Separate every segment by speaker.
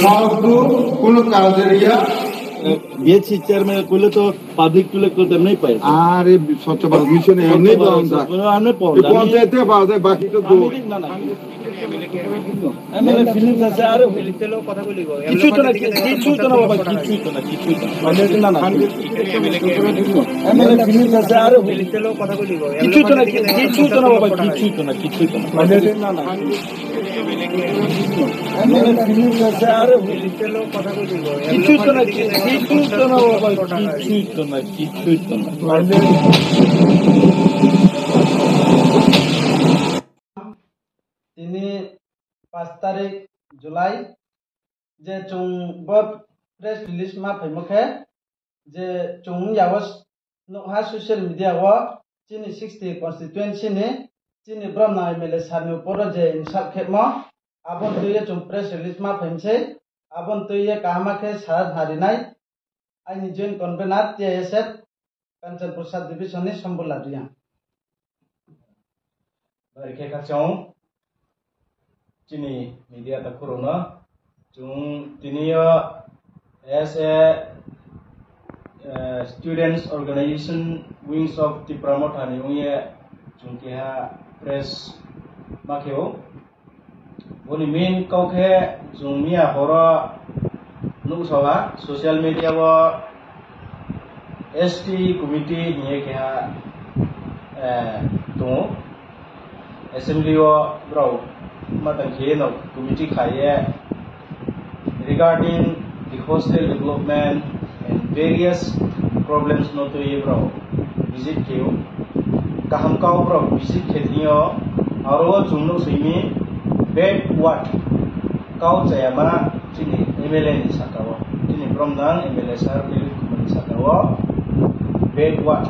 Speaker 1: ফালতু কোনো কাজের
Speaker 2: বিএসসি চেয়ারম্যান করলে তো পাবলিক টুলে করতে এমনি পাই
Speaker 1: আরে স্বচ্ছ ভারত মিশনে এমনি পাওয়া যায় পঞ্চায়েতে পাওয়া যায় বাকি তো
Speaker 2: এমএলএ ফিলিংস আছে আর কিছুই তো না বাবা কিছুই তো না না না এমএলএ ফিলিংস আছে আর কিছুই তো না বাবা কিছুই তো না না না এমএলএ ফিলিংস আছে আর কিছুই তো না বাবা কিছুই তো না
Speaker 3: তিনি 5 তারিখ জুলাই যে চুং প্রেস রিলিজ মা ফেমखे যে চুং यावस नोहा सोशल मीडिया व चिनी 60 कॉन्स्टिट्यूएंसी ने चिनी ब्रह्मा एमएलए सानु पर जे इंसाल खेमा आबन तुये चुं प्रेस रिलिज मा फेमसे आबन तुये कामाखे सार हारिनाय आइनि जॉइंट कन्वेनर टीएसएफ कांचन प्रसाद डिविजन नि सम्बुलादिया
Speaker 4: बारके खाचाव चिनी मीडिया तक कोरोना जों दिनिया as a students organization wings of the promoter ni uye जों के ha press makeo boni main kau ke जों मिया hora nusawa social media wa ST committee ni ke ha to assembly wa bro Matangkeno committee kaya regarding the hostel development and various problems not to bro visit kyo kaham kau bro visit khetio aro jungno simi bed what kau chayama chini MLA ni sakawa chini bromnang MLA sar milik kumani sakawa bed what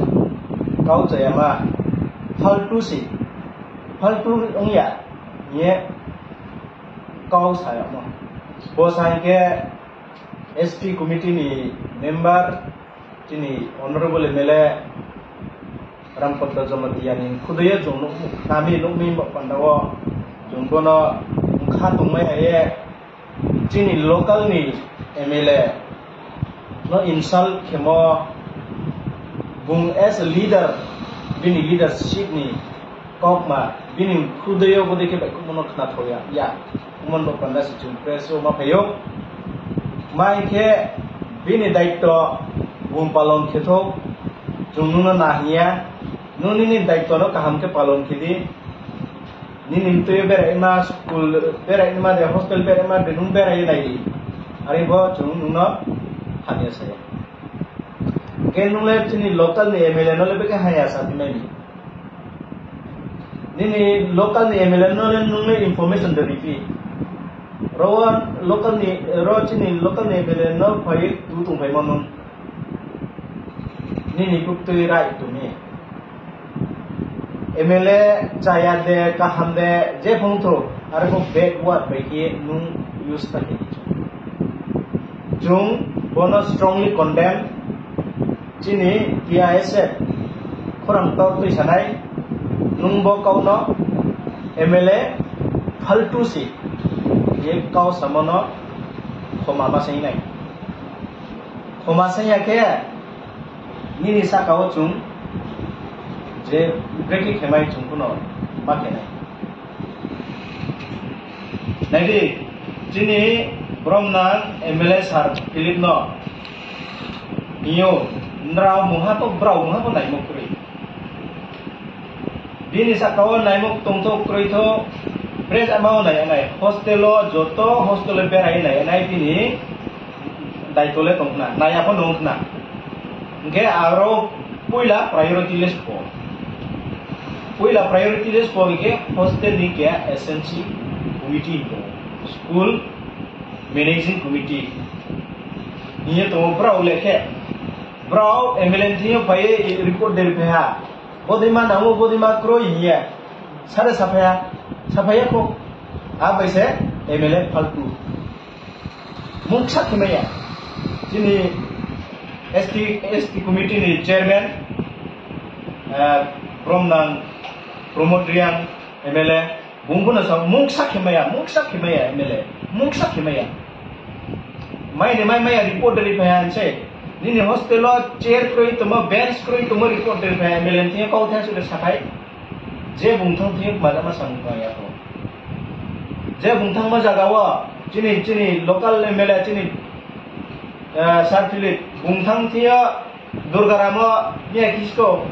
Speaker 4: kau chayama faltu ongya ये कौ साया म बोसाई के ST committee नि मेंबर चिनी honourable MLA रामपत्र जमतियानि खुदय जों नामी नुमी पंडाव जों कोन खा तुमै आये चिनी लोकल नि एमएलए नो इंसल्ट खेमो बुं एज अ लीडर बिनि लीडरशिप नि कॉपमा बिनि खुदयो बदे के बाइक मनो खना थोया या मन ब पंदा सिचुन प्रेसो मा फयो माइ के बिनि दायित्व बुं पालन खेथो जुनुना नाहिया नुनि दायित्व न काहाम के पालन खेदि निनि तो बेराइमा स्कूल बेराइमा दे हॉस्टल बेराइमा देनुं बेराइ नायि आरि ब जुनुना हानिया से गेनुले चिनि लोकल नि एमएलए न लेबे के हाया सा बिमाइनि Nini local ni MLA no nungle information dari fi. Rawan local ni chini local ni MLA no pai tu tung pai manon. Nini kuk tu right tu ni. MLA caya de kaham de je phong tho ar ko backward bagi nung use tadi. Jung bono strongly condemn chini TISF kurang tau tu sanai नुंबो कौ न एमएलए फालतू सी ये कौ समनो खोमा सही नहीं खोमा सही आके निनी सा कौ चुं जे ब्रेकी खेमाई चुं कुनो माके नहीं जिनी ब्रह्मनाथ एमएलए सार फिलिप न नियो नराव मुहा तो ब्राव मुहा तो नहीं मुकरी Bini sakawa naimok tongto kroito pres amao nai hostelo joto hostelo berai nai bini daitole tongna naya pon nongna nge aro puila priority list po ke hostel ni ke SNC committee school managing committee niye to brau lekhe brau MLA thiyo pai report del pha bodima namu bodima kroi hiya sare safaya ko ab aise MLA faltu muksa khmeya jini ST committee ni chairman Bromnang promotrian MLA bungkuna sa muksa khmeya MLA muksa khmeya mai report dari phayan se ni hostel lo chair kroi tuma bench kroi tuma report dari phayan melen thia kau thia sudah sakai je bungthang thia maga ma sang ka ya to je bungthang ma jaga wa chini local MLA chini Sir Philip bungthang thia durgarama ye kisko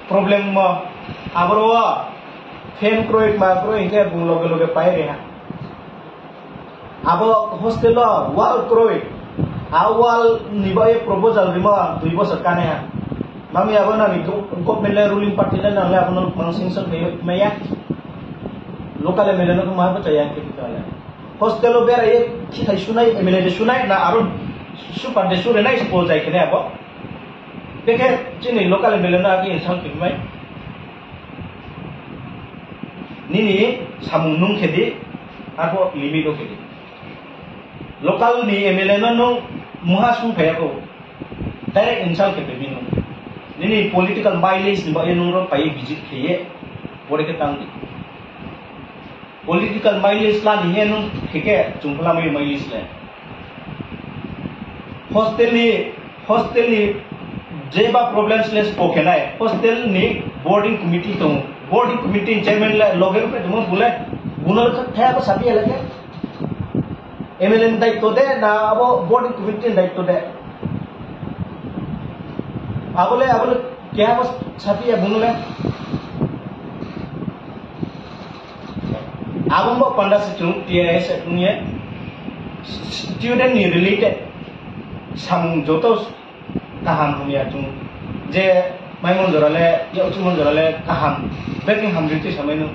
Speaker 4: problem ma abro wa fan kroi ma kroi ke bung loge pai reha abo hostel lo wall kroi awal nibai proposal rima 2 bosar kane ha mami abo na ni government le ruling party le na le abo mangsing sang me ya local MLA no ma ba chaya ke bitala hostel lo bera ye ki thai sunai MLA de sunai na arun su pande su re nai suppose jai kene abo beke chini local MLA na ki insang kimai nini samung nung khedi abo limit o khedi local ni MLA no muha su phaya ko direct insult ke binu nini political mileage ni ba yenung ro pai visit kheye bore ke tang political mileage la ni henung kheke chungpla mai mileage le hostel ni jeba problems les pokenai hostel ni boarding committee chairman la loger pe tumo bule bunal ka thaya ko sabi lage MLA दायित्व दे ना अब boarding committee दायित्व दे आबोले क्या बस छाती है बुनुले आबो पंडा से चुन TIS तुनिए स्टूडेंट नि रिलेटेड साम जोतो kaham दुनिया चुन जे माइमन जराले या उचमन जराले kaham बेकिंग हम रिटी समयनो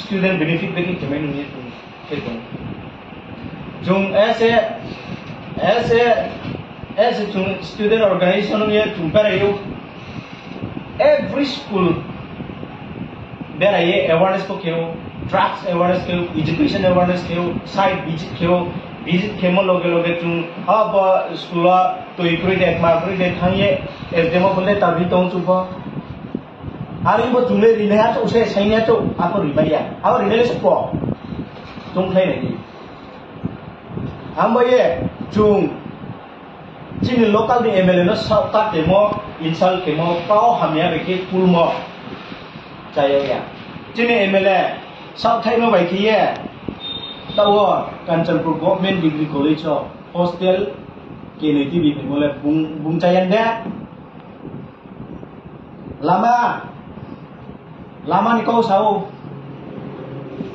Speaker 4: स्टूडेंट बेनिफिट बेकिंग समयनो नि तुम के तुम Jung ऐसे jung student organization में jung बेरायो every school बेराये awareness को क्यों drugs awareness क्यों education awareness क्यों site visit क्यों लोगे jung अब school तो इक्री देख मार्क्री देख ये SDM बोले तभी तो चुपा आरी वो जुले रिलेया तो उसे सही नहीं तो आपको रिबाया आप रिलेस पो jung खाई नहीं Ambo ye jung chini local di MLA no sauta kemo insal kemo kau hamya beki pulmo chaya ya chini MLA sautai no baiki ye tawo Kanchanpur Government Degree College hostel keneti bi mole bung chayan de lama ni kau sau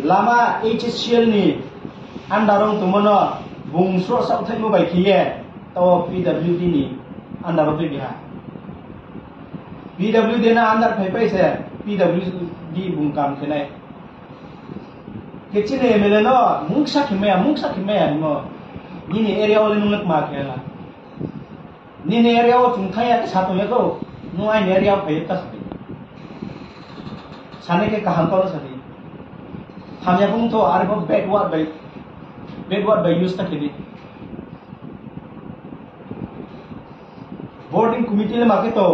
Speaker 4: lama HSCL ni andarong tumono bung sro sau thai mo bai khiye to PWD ni andar obi biha PWD na andar phai pai se PWD bung kam thenai kechine MLA no mungsa khime mo ni area ole nungak ma khela ni area o chung thai ya sa to ya ko no ai area phai ta sane ke kaham to sadi hamya bung to arbo backward by use तक यदि boarding committee ले माके तो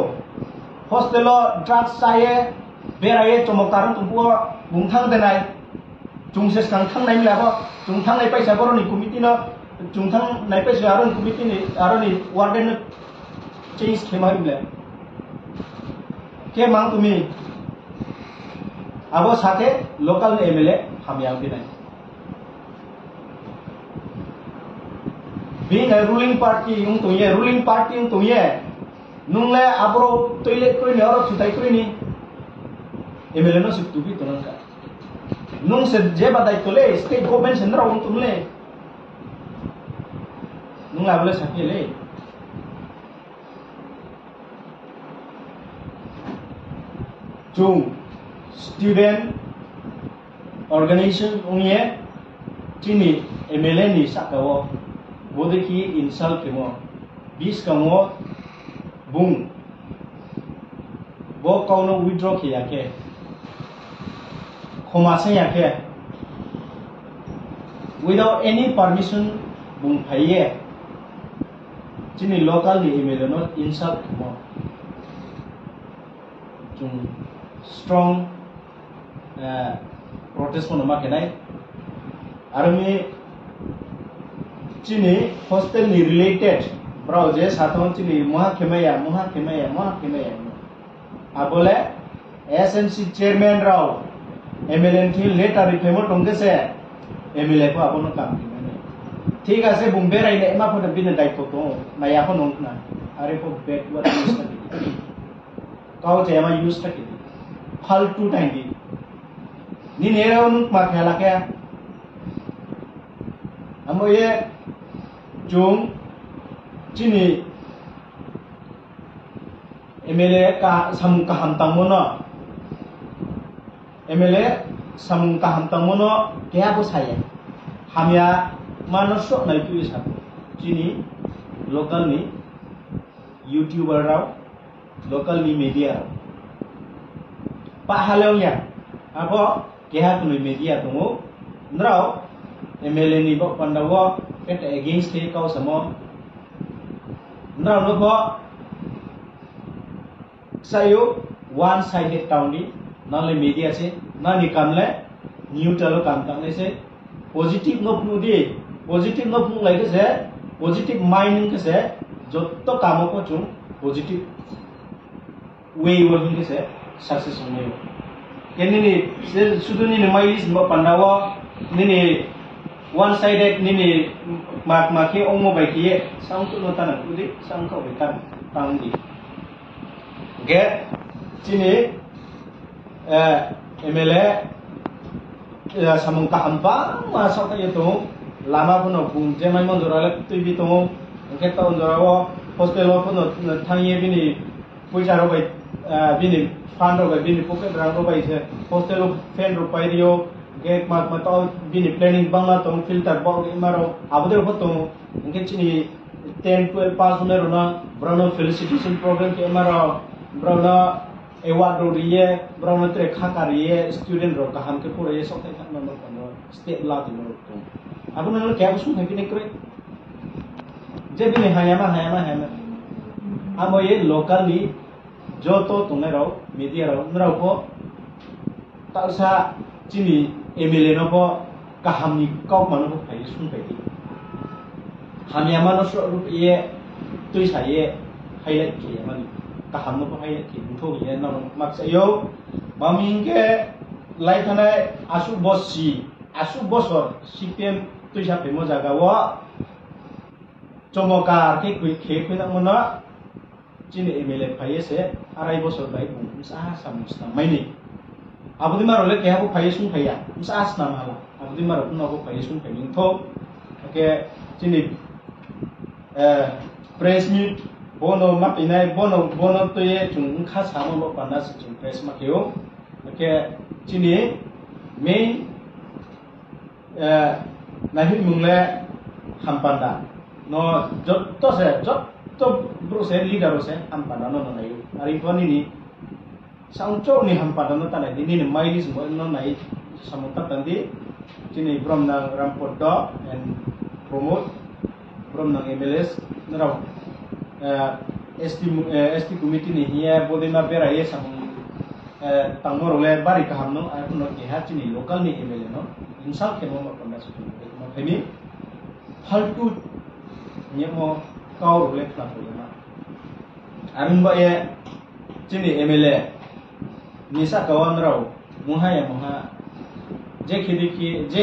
Speaker 4: hostel लो drugs चाहिए बेराये चमकतारन तुमको बुंथांग देनाय चुंगसे सांथांग नहीं मिला चुंगथांग नहीं पैसा बरो नि committee ना चुंगथांग नहीं पैसा आरो committee नि आरो नि warden change खेमा मिला के मांग तुम्ही अब साथे local MLA हम यहाँ भी नहीं being a ruling party yung tuye nung le abro toilet ko ni oro chutai ko ni MLA no sip tubi to nang nung se je badai to le state government sendra ung tumle nung abole sakile chung student organization ungye chini MLA ni sakawo बोधे की incel chemo 20 कमो बुंग वो कौनो विड्रॉ किया के खोमासे याके without any permission बुंग भाइये जिन्हें local नि MLA no इंसल केमो जुं strong protest को नमा के नाइ army chini hostel ni related bro je sathon chini moha khemaya abole SMC chairman rao MLA thi letter phemo tongke se MLA ko abono kam ঠিক আছে বুম্বে রাইলে এমা ফটো বিনে দায়িত্ব তো না এখন না আরে কো ব্যাকওয়ার্ড ইউজ থাকে কাও যে আমা ইউজ থাকে ফালতু টাইম নি নেরাও নুক মা খেলা কে আমো এ জুম চিনি MLA ka samung kaham tangmono MLA samung kaham tangmono kaya bo saya hamya মানুষ নাই তুই সাথে চিনি লোকাল নি ইউটিউবার রাও লোকাল নি মিডিয়া পাহালেও ইয়া আবো কেহা তুমি মিডিয়া দङो নরাও MLA নি বক পান্ডাও এটা এগেইনস্ট হে কাও সামো নরাও নবো সায়ো ওয়ান সাইডেড টাউনি নালে মিডিয়া সে নানি কামলে নিউট্রাল কাম তাংলে সে পজিটিভ নপনু দি positive no pung like se positive mind ke se jotto kamo ko chung positive way working ke se success hoye kenni ni se sudu ni mais mo pandawa ni one sided ni mak make omo bai ki sang tu no tan udi sang ko bai tan tang di ge chini MLA samung kahamba masuk ke itu lama pun pun jemai mondorale tu bi to kita ondorao hostel pun thangiye bini puja ro bai bini fan ro bai bini pocket rang ro bai se hostel fan ro pai rio gate mak ma to bini planning bangla to filter box imaro abude ro to ngke chini 10 12 pass ne ro na brono felicitation program ke imaro brono award ro riye brono tre khaka riye student ro kaham ke pore sok tai khak no no state la di ro to aku nang kaya busuk happy nekre jadi hayama amo ye local ni joto tungai rao media rao nrao po talsa chini MLA no po kaham ni kau manu po pai sun pai di hayama no so rup ye tui sa ye highlight ki mani kaham no po highlight ki utho ye no maksa yo mamingke lai thana asu bosor CPM তুই সাথে মজা গাও চমকার কে কই না মনা চিনি MLA ফাইয়েছে আড়াই বছর বাই মুসা সামুস্তা মাইনি আবুদি মারলে কে হাবো ফাইয়ে সুন ফাইয়া মুসা আসনা মালা আবুদি মারো কুনাবো ফাইয়ে সুন ফাইনি থো ওকে চিনি press meet bono mapinai bono tuye chung kha samo bo panda chung press makeo oke chini main nahi mungle hampanda no jotto bro se leader se hampanda no nayu ari koni ni sangcho ni hampanda no tanai ni mailis mo no nai samuta tandi chini bromnang rampoddo and promote bromnang MLS naraw ST committee ni hiya bodema bera ye sam tangmor ole bari kaham no aku no ke ha chini local ni MLA no insal ke mo panda su ma pheni faltu nyemo kaur ole khla ko ma arin ba ye chini MLA nisa kawan raw muha ya muha je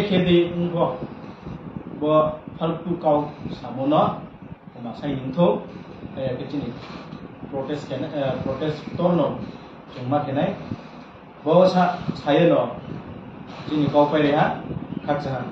Speaker 4: khedi unko bo faltu kau samono ma sai intho kecini protest torno cuma kenai bawa saya no sini kau pergi ha kaksa